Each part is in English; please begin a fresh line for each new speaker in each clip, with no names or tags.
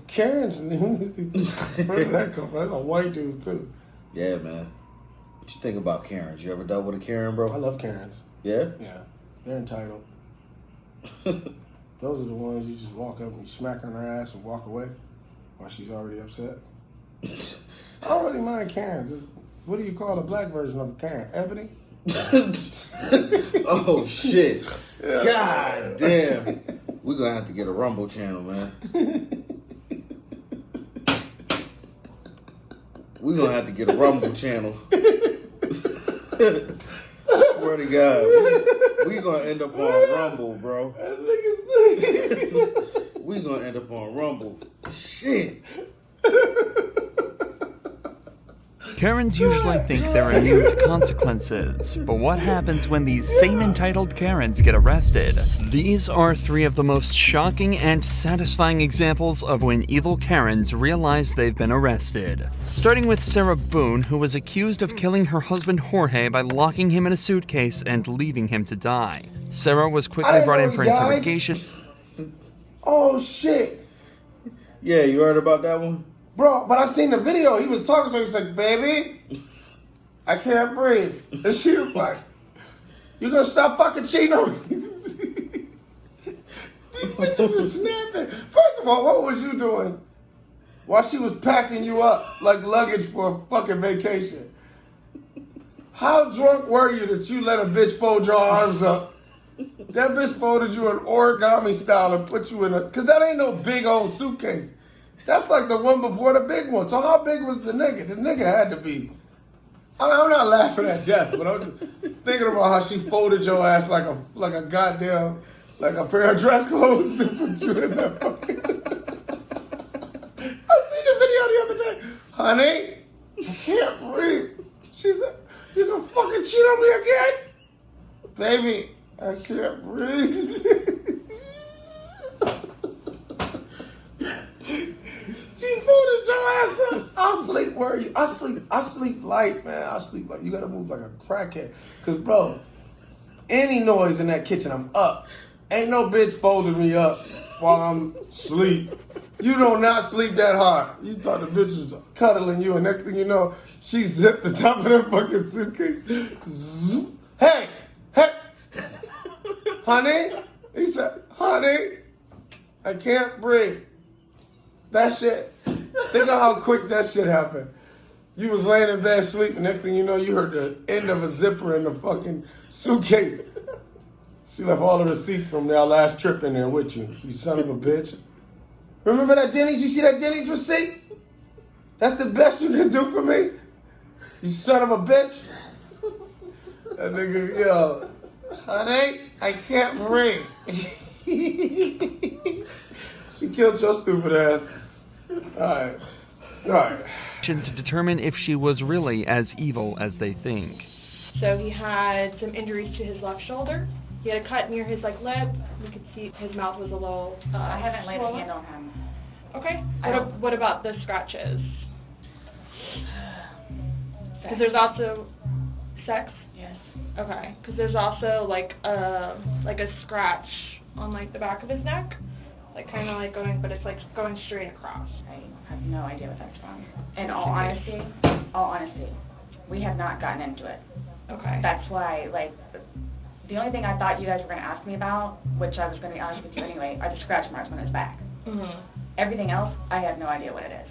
Karen's where did that come from? That's a white dude too.
Yeah, man. What you think about Karens? You ever dealt with a Karen, bro?
I love Karens.
Yeah?
Yeah. They're entitled. Those are the ones you just walk up and you smack her on her ass and walk away while she's already upset. I don't really mind Karens. What do you call a black version of a Karen? Ebony?
Oh, shit. Yeah. God damn. We're going to have to get a Rumble channel, man. We're going to have to get a Rumble channel. Swear to God. We're going to end up on Rumble, bro. We're going to end up on Rumble. Shit.
Karens usually think they're immune to consequences, but what happens when these same entitled Karens get arrested? These are 3 of the most shocking and satisfying examples of when evil Karens realize they've been arrested. Starting with Sarah Boone, who was accused of killing her husband Jorge by locking him in a suitcase and leaving him to die. Sarah was quickly brought in for interrogation.
Oh shit.
Yeah, you heard about that one?
Bro, but I seen the video. He was talking to her. He's like, baby, I can't breathe. And she was like, you gonna stop fucking cheating on me? These bitches is snapping. First of all, what was you doing while she was packing you up like luggage for a fucking vacation? How drunk were you that you let a bitch fold your arms up? That bitch folded you in origami style and put you in a... Because that ain't no big old suitcase. That's like the one before the big one. So how big was the nigga? The nigga had to be... I'm not laughing at death, but I'm just thinking about how she folded your ass like a goddamn... Like a pair of dress clothes and put you in that fucking... I seen the video the other day. Honey, I can't breathe. She said, you gonna fucking cheat on me again? Baby, I can't breathe. She folded your ass up. I'll sleep where you. I sleep light, man. I sleep light. You gotta move like a crackhead. Cause bro, any noise in that kitchen, I'm up. Ain't no bitch folding me up while I'm asleep. You do not sleep that hard. You thought the bitch was cuddling you, and next thing you know, she zipped the top of that fucking suitcase. Zoop. Hey, honey. He said, honey, I can't breathe. That shit, think of how quick that shit happened. You was laying in bed sleeping, next thing you know, you heard the end of a zipper in the fucking suitcase. She left all the receipts from their last trip in there with you, you son of a bitch. Remember that Denny's? You see that Denny's receipt? That's the best you can do for me? You son of a bitch. That nigga, yo, honey, I can't breathe. She killed your stupid ass. All right.
To determine if she was really as evil as they think.
So he had some injuries to his left shoulder. He had a cut near his lip. You could see his mouth was a little
I haven't laid a
swollen.
hand on him.
Okay. What about the scratches? Because there's also sex.
Yes.
Okay. Because there's also like a scratch on like the back of his neck, like kind of like going, but it's like going straight across.
I have no idea what that's from. In all honesty, we have not gotten into it.
Okay.
That's why, like, the only thing I thought you guys were going to ask me about, which I was going to be honest with you anyway, are the scratch marks on his back.
Mm-hmm.
Everything else, I have no idea what it is.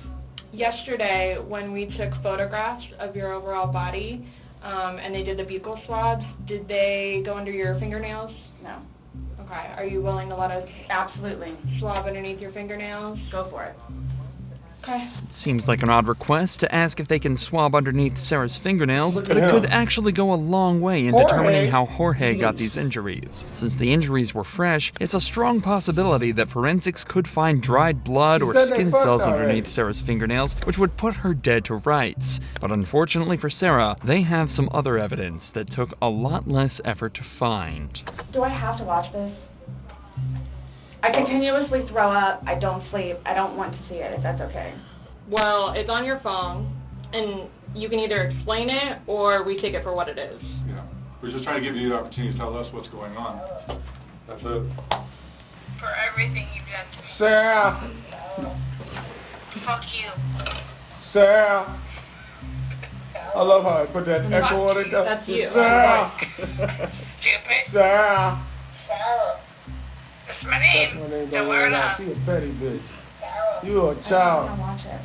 Yesterday, when we took photographs of your overall body, and they did the buccal swabs, did they go under your fingernails?
No.
Okay. Are you willing to let us
Absolutely.
swab underneath your fingernails?
Go for it.
Okay.
It seems like an odd request to ask if they can swab underneath Sarah's fingernails, but it could actually go a long way in determining how Jorge got these injuries. Since the injuries were fresh, it's a strong possibility that forensics could find dried blood or skin cells underneath Sarah's fingernails, which would put her dead to rights. But unfortunately for Sarah, they have some other evidence that took a lot less effort to find.
Do I have to watch this? I continuously throw up. I don't sleep. I don't want to see it, if that's okay.
Well, it's on your phone, and you can either explain it or we take it for what it is.
Yeah. We're just trying to give you the opportunity to tell us what's going on. That's it.
For everything you've done.
Sarah, Sarah. I love how I put that echo on it.
That's you.
Sarah.
Stupid.
Sarah.
That's my name.
That's my name. Don't wear it out. She a petty bitch. You a child.
Watch it,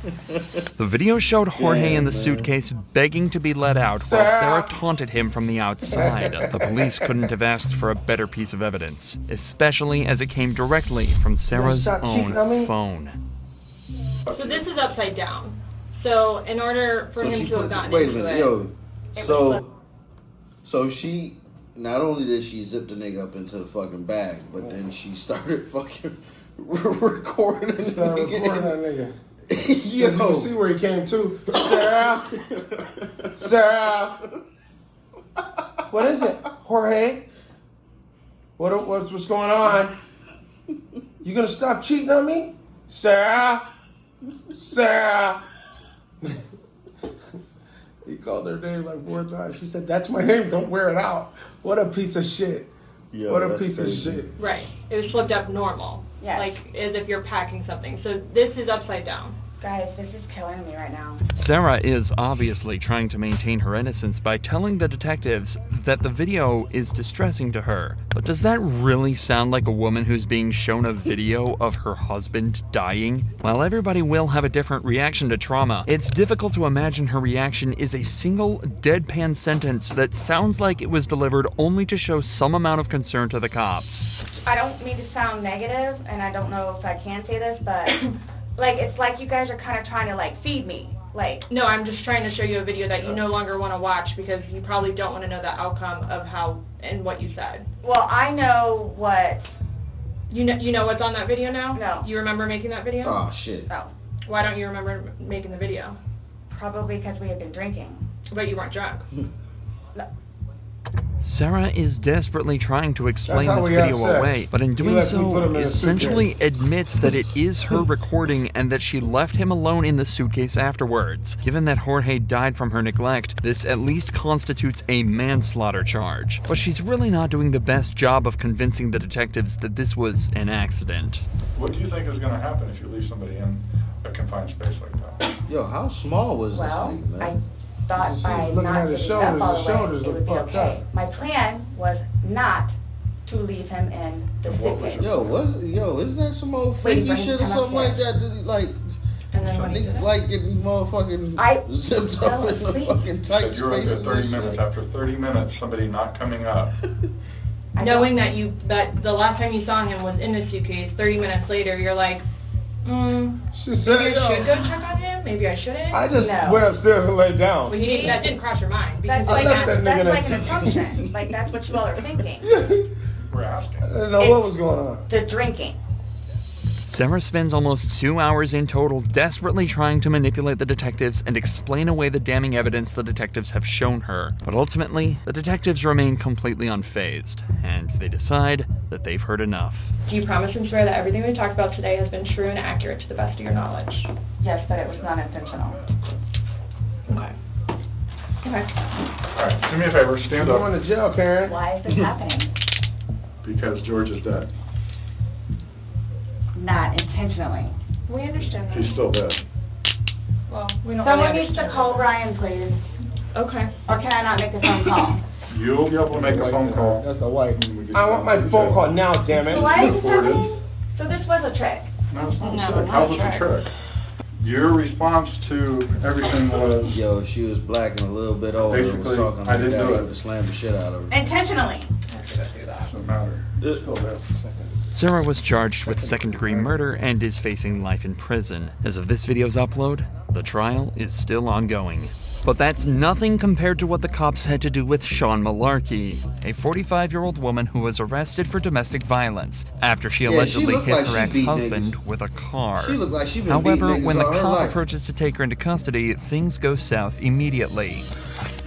please.
The video showed Jorge
Damn,
in the
man.
suitcase begging to be let out while Sarah taunted him from the outside. The police couldn't have asked for a better piece of evidence, especially as it came directly from Sarah's
stop cheating on me?
own phone.
So this is upside down. So in order for
So
him
she
to have
put.
gotten
Wait a
into
minute,
it,
yo.
it
So she. Not only did she zip the nigga up into the fucking bag, but then she started fucking recording the
Started
nigga.
recording that nigga.
Yo.
You can see where he came to. Sarah. Sarah. What is it, Jorge? What's going on? You gonna stop cheating on me, Sarah? Sarah. He called her name like 4 times. She said, "That's my name. Don't wear it out." What a piece of shit.
Yo,
What a
that's
piece
crazy.
of shit.
right, it was flipped up normal.
Yes.
Like as if you're packing something. So this is upside down.
Guys, this is killing me right now.
Sarah is obviously trying to maintain her innocence by telling the detectives that the video is distressing to her. But does that really sound like a woman who's being shown a video of her husband dying? While everybody will have a different reaction to trauma, it's difficult to imagine her reaction is a single deadpan sentence that sounds like it was delivered only to show some amount of concern to the cops.
I don't mean to sound negative, and I don't know if I can say this, but like it's like you guys are kind of trying to like feed me. Like,
No, I'm just trying to show you a video that you no longer want to watch because you probably don't want to know the outcome of how and what you said.
well, I know what.
You know what's on that video now?
No.
You remember making that video?
Oh shit.
Oh,
Why don't you remember making the video?
probably because we had been drinking.
But you weren't drunk.
Sarah is desperately trying to explain
That's how
this
we have
video
sex.
away, but in
You
doing
let me put
so,
him in a
essentially admits that it is her recording and that she left him alone in the suitcase afterwards. Given that Jorge died from her neglect, this at least constitutes a manslaughter charge. But she's really not doing the best job of convincing the detectives that this was an accident.
What do you think is going to happen if you leave somebody in a confined space like that?
Yo, how small was
Well,
this nigga, man?
I thought
You see,
by
looking
not
at his
giving up
shoulders,
all
his
the way,
shoulders
it
look
would be
fucked
okay.
up.
My plan was not to leave him in the
What was
suitcase.
Yo, is that some old
Wait,
freaky
bring
shit or
him
something like
upstairs.
that? Did he, like,
And then when he did
niggas
it?
like getting motherfucking
I
zipped up
fell
in the
asleep.
fucking tight
If you're
spaces.
at 30
and
minutes,
shit.
after 30 minutes, somebody not coming up.
Knowing that the last time you saw him was in the suitcase, 30 minutes later, you're like,
She
maybe
said,
I should go
"Yo,
check on him. Maybe I shouldn't.
I just
No.
went upstairs and laid
Well,
down."
that didn't cross your mind because
That's
I
like,
left that nigga in
that's
that
like an
suitcase.
assumption. Like that's what you all are thinking.
We're asking.
I didn't know what was going on.
The drinking.
Sarah spends almost 2 hours in total desperately trying to manipulate the detectives and explain away the damning evidence the detectives have shown her. But ultimately, the detectives remain completely unfazed, and they decide that they've heard enough.
Do you promise and swear that everything we talked about today has been true and accurate to the best of your knowledge?
Yes, but it was not intentional.
Okay. Okay.
All right, do me a favor,
You're
stand
going
up,
to jail, Karen.
Why is this happening?
because George is dead.
Not intentionally.
We understand that.
He's still dead.
Well, we don't
Someone
really
needs to
understand
call
that.
Brian, please.
Okay.
Or can I not make a phone call?
You'll be able to make a phone call.
That's the white.
We can
I want my
do
phone
that.
call now, damn it.
So why is this
Recorded.
happening? So this was a trick.
No, it's not
No,
a trick.
not
How
a
was it a
trick.
trick? Your response to everything was,
Yo, she was black and a little bit older and was
Basically,
talking
I
like
didn't
that.
do
He
it.
would have slammed the shit out of her.
Intentionally.
doesn't matter. Still dead.
Sarah was charged with second-degree murder and is facing life in prison. As of this video's upload, the trial is still ongoing. But that's nothing compared to what the cops had to do with Sean Malarkey, a 45-year-old woman who was arrested for domestic violence after she
Yeah, she
allegedly
looked
hit
like
her
she beat
ex-husband
niggas.
with a car.
She looked like she been beating
However,
niggas
when the
all her
cop
life.
approaches to take her into custody, things go south immediately.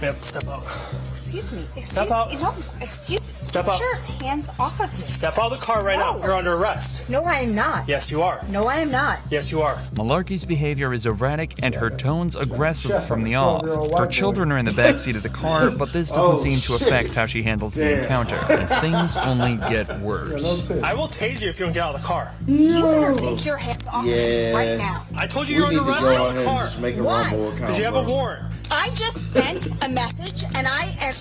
Ma'am, step out.
Excuse me.
Step out.
No, excuse
Step up.
Get your hands off of me.
Step out of the car right now. You're under arrest.
No, I am not.
Yes, you are.
No, I am not.
Yes, you are.
Malarkey's behavior is erratic and her tone's aggressive from the off.
12-year-old
Her
white
children are in the backseat of the car, but this doesn't seem to affect how she handles the encounter, and things only get worse.
I will tase you if you don't get out of the car.
You better take your hands off me right now.
I told you
We
you're
need
under
to
arrest
go
in
ahead
the
and
car.
just make a
Why?
Rumble account.
Because you have a
bro.
warrant.
I just sent a message and I am...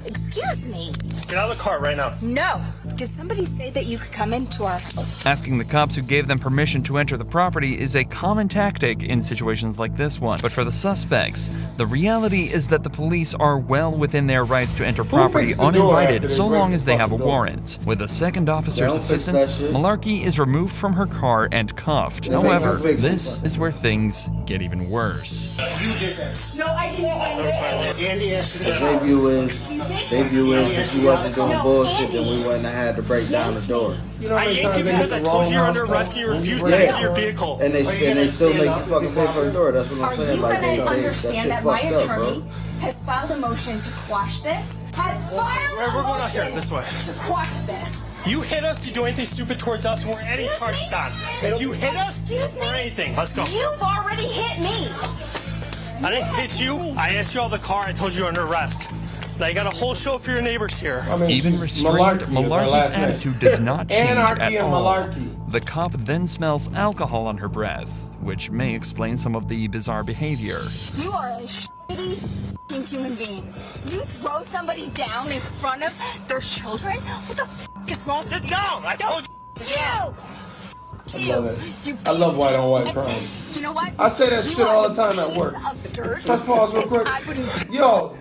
Excuse me.
Get out of the car right now.
No. Did somebody say that you could come into our house?
Asking the cops who gave them permission to enter the property is a common tactic in situations like this one. But for the suspects, the reality is that the police are well within their rights to enter property
fixed the door after
uninvited
they
so
break
long
the
as they have a
fucking door?
warrant. With a second officer's
They don't fix
assistance,
that shit.
Malarkey is removed from her car and cuffed.
They make
However,
them fix it.
this is where things get even worse.
You did this.
No, I didn't do anything.
Andy asked you to get
Their
out.
view is if you wasn't doing bullshit, then we wouldn't have had to break down the door.
You know how
I
many
yanked
times
you
they hit
because
the
I told you you're
wrong
under
house
arrest and you
call?
refused
Yeah.
to exit your vehicle.
And they still make you fucking pay for the door. That's what
Are
I'm saying.
you
Like,
going to
that
understand
shit
that my
fucked up,
attorney
bro.
has filed a motion to quash this? Has filed
We're
a
going out
motion
here, this way.
to quash this.
You hit us, you do anything stupid towards us, and we're any charges on. If you hit us,
Excuse me?
or anything, let's go.
You've already hit me.
I didn't hit you. I asked you out of the car. I told you you're under arrest. Now you got a whole show for your neighbors here.
I mean,
Even
she's
restrained,
Malarkey is her
Malarkey's
last name.
attitude does not change
Anarchy
at
and
all.
Malarkey.
The cop then smells alcohol on her breath, which may explain some of the bizarre behavior.
You are a shitty f***ing human being. You throw somebody down in front of their children? What the f*** is wrong with you?
Sit down. I told you.
You!
I love it. I love white on white crime.
You know what?
I say that
You
shit all
are
the time at
piece
work.
of dirt.
Let's pause real quick.
I wouldn't-
Yo,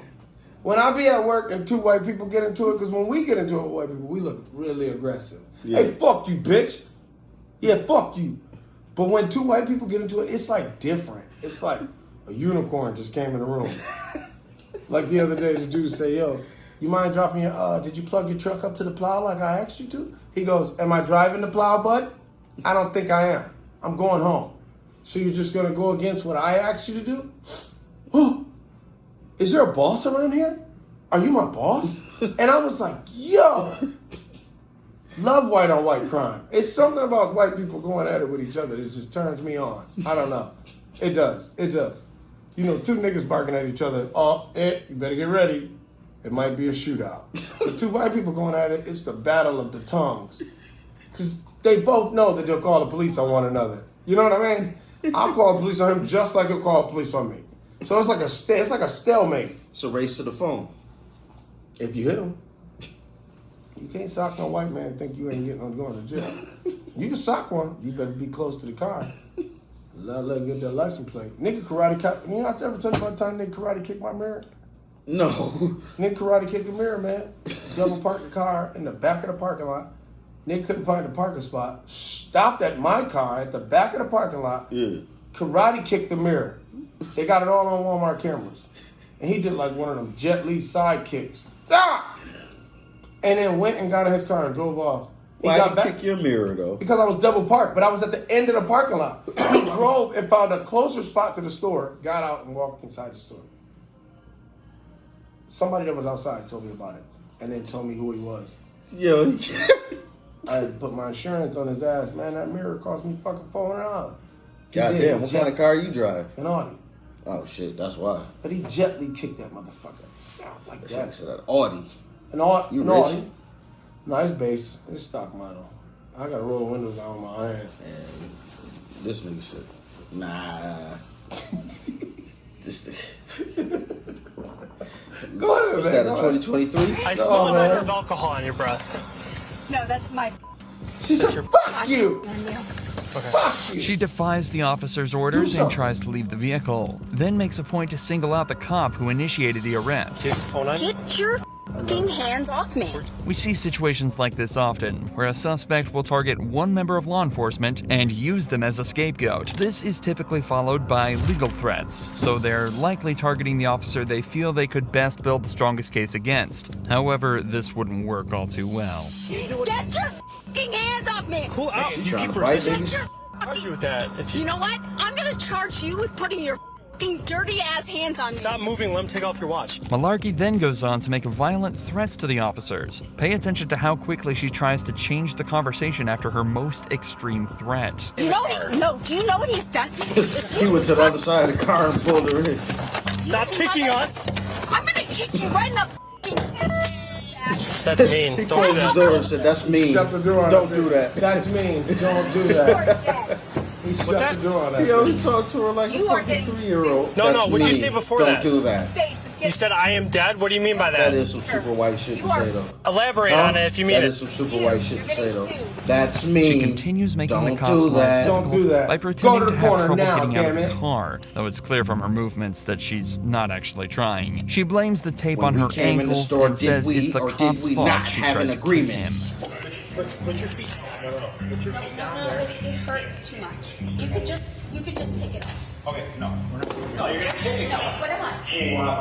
when I be at work and two white people get into it, because when we get into it with white people, we look really aggressive.
Yeah.
Hey, fuck you, bitch. Yeah, fuck you. But when two white people get into it, it's like different. It's like a unicorn just came in the room. Like the other day, the dude say, yo, you mind dropping your, did you plug your truck up to the plow like I asked you to? He goes, am I driving the plow, bud? I don't think I am. I'm going home. So you're just gonna go against what I asked you to do? Oh, is there a boss around here? Are you my boss? And I was like, yo, love white on white crime. It's something about white people going at it with each other that just turns me on. I don't know. It does. It does. You know, two niggas barking at each other. Oh, you better get ready. It might be a shootout. The two white people going at it, it's the battle of the tongues. Because they both know that they'll call the police on one another. You know what I mean? I'll call the police on him just like he'll call the police on me. So it's like a stalemate.
It's a race to the phone.
If you hit him, you can't sock no white man and think you ain't going to jail. You can sock one, you better be close to the car. Let him get that license plate. Nigga karate kick. You know, I ever tell you about the time nigga karate kicked my mirror?
No.
Nigga karate kicked the mirror, man. Double parked the car in the back of the parking lot. Nigga couldn't find a parking spot. Stopped at my car at the back of the parking lot.
Yeah.
Karate kicked the mirror. They got it all on Walmart cameras. And he did like one of them Jet Li side kicks. Ah! And then went and got in his car and drove off.
Why did he kick your mirror, though?
Because I was double parked, but I was at the end of the parking lot. He drove and found a closer spot to the store, got out and walked inside the store. Somebody that was outside told me about it, and then told me who he was.
Yo.
I had to put my insurance on his ass. Man, that mirror cost me fucking $400.
Goddamn, what kind of car you drive?
An Audi.
Oh, shit, that's why.
But he gently kicked that motherfucker. Like
That's
that.
like said, Audi.
An Audi.
You
an
rich?
Audi. Nice base. It's stock model. I gotta roll the windows down with my hand.
And this nigga said, nah. This nigga.
Go ahead,
What's
man.
that, a
Go ahead.
2023?
I smell a odor of alcohol on your breath.
No, that's my...
She said, fuck you.
Okay.
Fuck you.
She defies the officer's orders and tries to leave the vehicle, then makes a point to single out the cop who initiated the arrest.
Get your phone on.
Get your f***ing hands off me.
We see situations like this often, where a suspect will target one member of law enforcement and use them as a scapegoat. This is typically followed by legal threats, so they're likely targeting the officer they feel they could best build the strongest case against. However, this wouldn't work all too well.
Get your f***ing hands off me.
Cool out.
She
You
trying
keep
to fight,
resisting.
baby?
Get your
Charge you
f***ing...
with that. If
You know what? I'm gonna charge you with putting your fucking dirty ass hands on me.
Stop moving, let him take off your watch.
Malarkey then goes on to make violent threats to the officers. Pay attention to how quickly she tries to change the conversation after her most extreme threat.
You know do you know what he's done?
He went to the other side of the car and pulled her in.
Stop kicking us.
I'm gonna kick you right in the fucking
That's mean.
He
Don't do
closed the
that.
door and said, "That's mean.
Shut the door on
Don't
that.
do that."
That's mean. Don't do that. He shut
that?
the door on that.
Yo, he talked to her like
You
a
are
fucking
getting
3-year-old.
No,
That's
what'd you
mean.
say before
Don't
that?
do that.
face.
You said I am dead? What do you mean by
That
that?
is some super white shit to say though.
Elaborate on it if you mean
That is
it.
some super white shit to say though. That's mean.
She continues making
Don't
the
do
cops' lives
that.
Don't do that.
by
Go
pretending
to
to
the
have
corner
trouble
now,
getting out of
damn
the
it.
car, though it's clear from her movements that she's not actually trying. She blames the tape
When
on
we
her
came in the
ankles
store,
and
did
says
we
it's the
or did
cops'
we
fault
not
she
have
tried
an
to kick
agreement?
him.
Put your feet. Put your feet down there.
It hurts too much. You could just take it off.
Okay, no.
No, you're gonna kick it. No, what am I?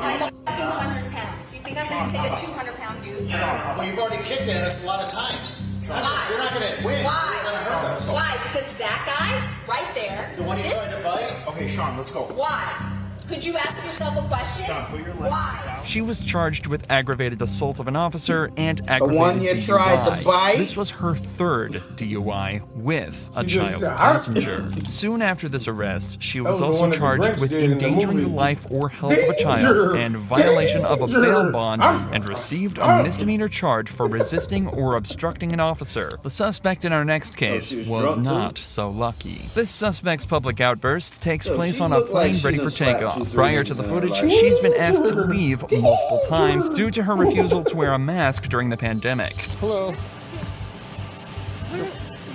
I'm a fucking 100 pounds. You think I'm gonna take a 200-pound dude?
Well, you've already kicked at us a lot of times.
Why?
You're not gonna win.
Why?
You're gonna hurt us.
Why? Because that guy right there.
The one you
this-
tried to fight?
Okay, Sean, let's go.
Why? Could you ask yourself a question?
Sean, put your legs
Why?
She was charged with aggravated assault of an officer and
The
aggravated
one you
DUI.
tried to bite?
This was her third DUI with a
She just
child
said,
passenger. Soon after this arrest, she was
was the
also
one that the
charged
Grinch
with
did in the
endangering the
movie.
life or health of a child
Danger!
and violation of a bail
Danger!
bond and received a misdemeanor charge for resisting or obstructing an officer. The suspect in our next case
she was
was
drunk, too?
not so lucky. This suspect's public outburst takes
Yo,
place
she
on a
looked like
plane
she
ready
done
for
slapped
takeoff.
2-3
Prior to the
niggas in her
footage,
life.
she's been asked to leave multiple times due to her refusal to wear a mask during the pandemic.
Hello.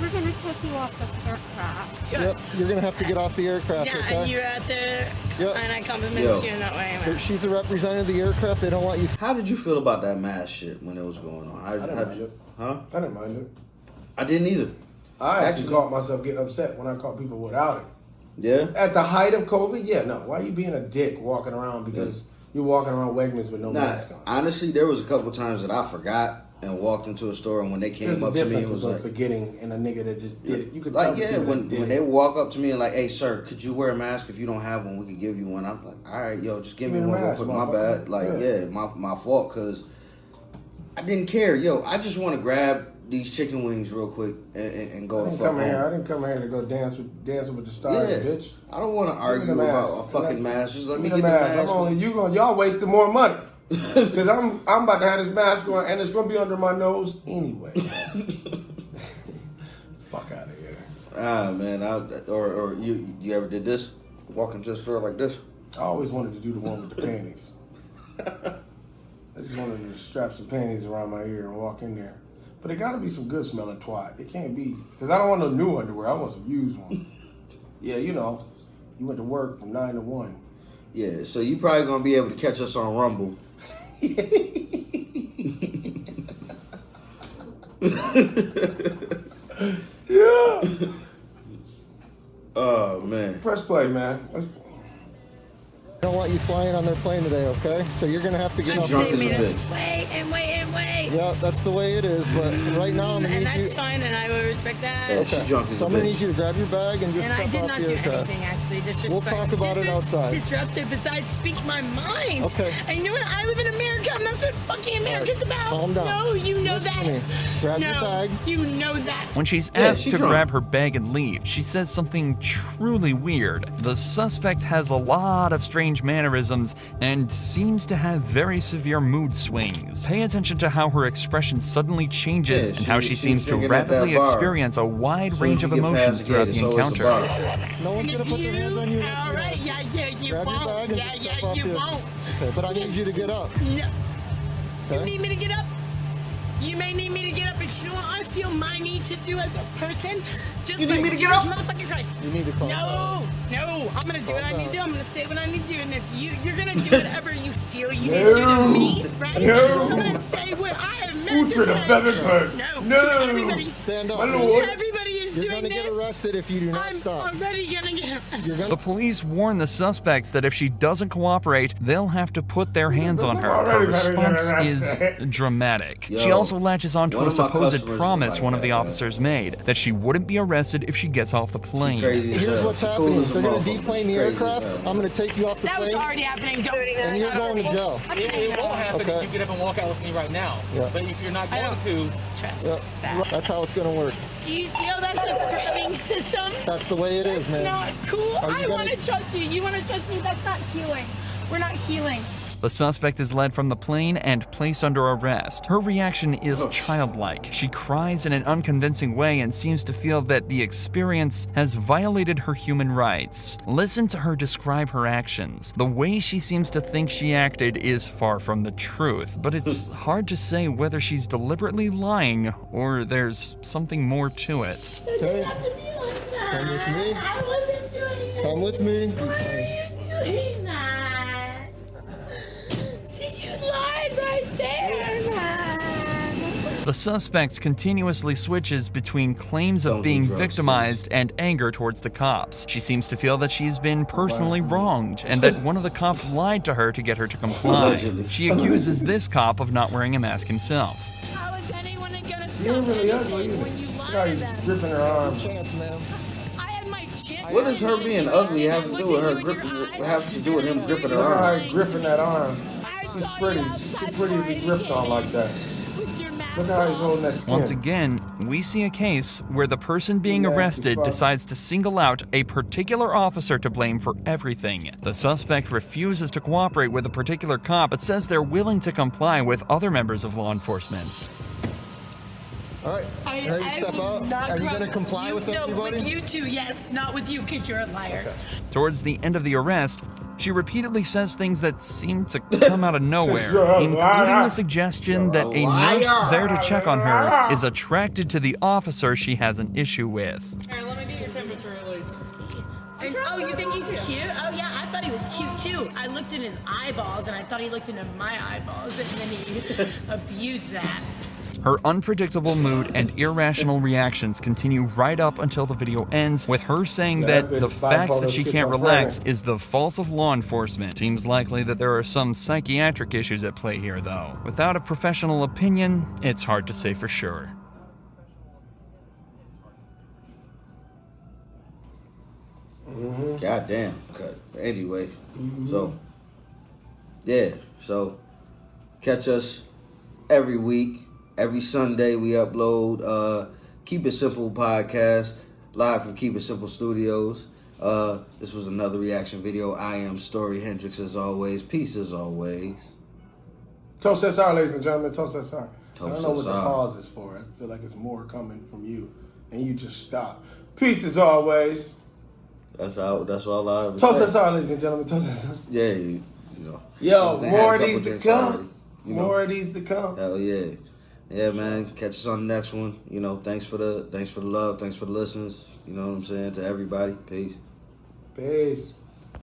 We're gonna take you off the aircraft.
Yep, you're gonna have to get off the aircraft,
Yeah,
okay?
and you're at the,
Yep.
and I compliment
Yo.
you in that way.
If she's a representative of the aircraft, they don't want you.
How did you feel about that mask shit when it was going on?
I didn't mind it.
Huh?
I didn't mind it.
I didn't either.
I actually caught myself getting upset when I caught people without it.
Yeah?
At the height of COVID, yeah, no. Why are you being a dick walking around because you're walking around Wegmans with no
Nah,
mask on?
honestly, there was a couple times that I forgot and walked into a store, and when they came
There's a
up to me,
difference
it was
between
like,
forgetting and a nigga that just did it. You could
like,
tell the
yeah,
people
when
that did
when
it.
they walk up to me and like, hey, sir, could you wear a mask? If you don't have one, we could give you one. I'm like, all right, yo, just give me
Give me
one
the
real
mask,
quick. My
motherfucker.
bad. Like,
Yeah.
yeah, my fault, because I didn't care. Yo, I just want to grab these chicken wings real quick and go
I
to
didn't
fuck
come here. I
home.
didn't come here to go dancing with the stars,
Yeah.
bitch.
I don't want to argue
Give me the
about
mask.
a fucking mask. Just let me
Give
get
me
the
the
mask.
I'm only y'all wasting more money. Cause I'm about to have this mask on and it's gonna be under my nose anyway. Fuck out of here.
Ah man, or you ever did this? Walk into a store like this?
I always wanted to do the one with the panties. I just wanted to strap some panties around my ear and walk in there. But it gotta be some good smelling twat. It can't be, because I don't want no new underwear. I want some used one. Yeah, you know, you went to work from 9 to 1.
Yeah, so you probably gonna be able to catch us on Rumble.
Yeah.
Oh man.
Press play, man.
They don't want you flying on their plane today, okay? So you're gonna have to get off.
They made us wait and wait and wait.
Yeah, that's the way it is. But right now, I'm gonna
And
need you.
that's fine, and I will respect that.
Okay. So I'm gonna need you to grab your bag and just
And I
step
did
off
not
the
do
aircraft.
anything, actually. Disrespect.
We'll talk about it outside.
Disruptive, besides speak my mind.
Okay.
And you know what? I live in America, and that's what fucking America's about.
Calm down.
No, you know
Listen
that.
to me. Grab
no,
your bag.
You know that.
When she's
Yeah,
asked
she
to
drunk.
grab her bag and leave, she says something truly weird. The suspect has a lot of strange mannerisms and seems to have very severe mood swings. Pay attention to how her expression suddenly changes
Yeah,
and how she
she's
seems to
thinking at that
rapidly
bar.
experience a wide
Soon as
range
you
of
get past
emotions
the
throughout
gate,
the
it's always the
encounter.
bar.
No one's gonna put their hands on you. unless
All
you
right,
ask.
yeah, you
Grab your
won't.
bag and
Yeah,
just step
yeah,
off
you
the-
won't.
Okay, but I need you to get up.
No.
Okay?
You need me to get up? You may need me to get up, but you know what I feel my need to do as a person? Just
You need
like
me to get
Jesus
up?
motherfucking Christ.
You need to calm down.
No, I'm gonna do what I need to do. I'm gonna say what I need to do, and if you're gonna do whatever you feel you
No.
need to do to me, right?
No.
So I'm gonna say what I have meant
Utra
to
the
say.
feathered bird.
No,
No.
to everybody.
Stand up.
My lord.
Everybody is
You're
doing
gonna
this.
get arrested if you do not
I'm
stop.
already gonna get arrested.
The police warn the suspects that if she doesn't cooperate, they'll have to put their hands on her. Her response is dramatic.
Yo,
She also latches onto
one
a
of my
supposed
customers is
promise
like
one of the
that, man.
officers made, that she wouldn't be arrested if she gets off the plane.
Here's what's happening. They're gonna deplane the aircraft. I'm gonna take you off the
That was
plane.
already happening. Don't.
And you're going to jail.
It won't happen
Okay.
if you get up and walk out with me right now.
Yeah.
But if you're not going to,
Trust
Yeah.
that.
That's how it's gonna work.
Do you see how that's a threatening system?
That's the way it is, man.
Not cool.
Are you
I
gonna-
want to trust you. You want to trust me? That's not healing. We're not healing.
The suspect is led from the plane and placed under arrest. Her reaction is childlike. She cries in an unconvincing way and seems to feel that the experience has violated her human rights. Listen to her describe her actions. The way she seems to think she acted is far from the truth, but it's hard to say whether she's deliberately lying or there's something more to it.
Okay. Come with me.
I wasn't doing it.
Come with me.
Why are you doing that? See, you lied right there, man.
The suspect continuously switches between claims of being victimized and anger towards the cops. She seems to feel that she's been personally wronged and that one of the cops lied to her to get her to comply.
Allegedly.
She accuses this cop of not wearing a mask himself.
How is anyone gonna stop
You ain't really ugly
anything
either.
when you lie
Now
to
you
them?
gripping her arm.
Chance, man.
I had my chance.
What does her being ugly have to do with her gripping? Have to do with him gripping her
Look at how
arm?
he gripping that arm. She's pretty. She's pretty to be gripped on like that. Look at how he's holding that skin.
Once again, we see a case where the person being
Nasty
arrested
fuck.
decides to single out a particular officer to blame for everything. The suspect refuses to cooperate with a particular cop but says they're willing to comply with other members of law enforcement.
All right. Ready to step out? Are you gonna comply with everybody?
with you two, yes. Not with you, because you're a liar.
Towards the end of the arrest, she repeatedly says things that seem to come out of nowhere,
You're a
including
liar.
the suggestion that a
You're a
nurse
liar.
there to check on her is attracted to the officer she has an issue with.
Here, let me get your temperature at least.
Oh, you think he's cute? Oh, yeah, I thought he was cute, too. I looked in his eyeballs, and I thought he looked into my eyeballs, and then he abused that.
Her unpredictable mood and irrational reactions continue right up until the video ends, with her saying
That
that the
bitch
fact that
bipolar
she can't
schizophrenic.
relax is the fault of law enforcement. Seems likely that there are some psychiatric issues at play here, though. Without a professional opinion, it's hard to say for sure.
God damn. Okay. Anyway, so yeah, so catch us every week. Every Sunday we upload Keep It Simple podcast live from Keep It Simple Studios. This was another reaction video. I am Story Hendrix as always. Peace as always.
Toast that side, ladies and gentlemen. Toast that side. I
Toast
don't know
that
what the
side.
pause is for. I feel like it's more coming from you, and you just stop. Peace as always.
That's all I ever
Toast
say.
that side, ladies and gentlemen. Toast that side.
Yeah, you know.
Yo,
They had a
more of
couple
these to
drinks
come.
already, you know.
More of these to come.
Hell yeah. Yeah, man. Catch us on the next one. You know, thanks for the love, thanks for the listens. You know what I'm saying? To everybody. Peace.
Peace.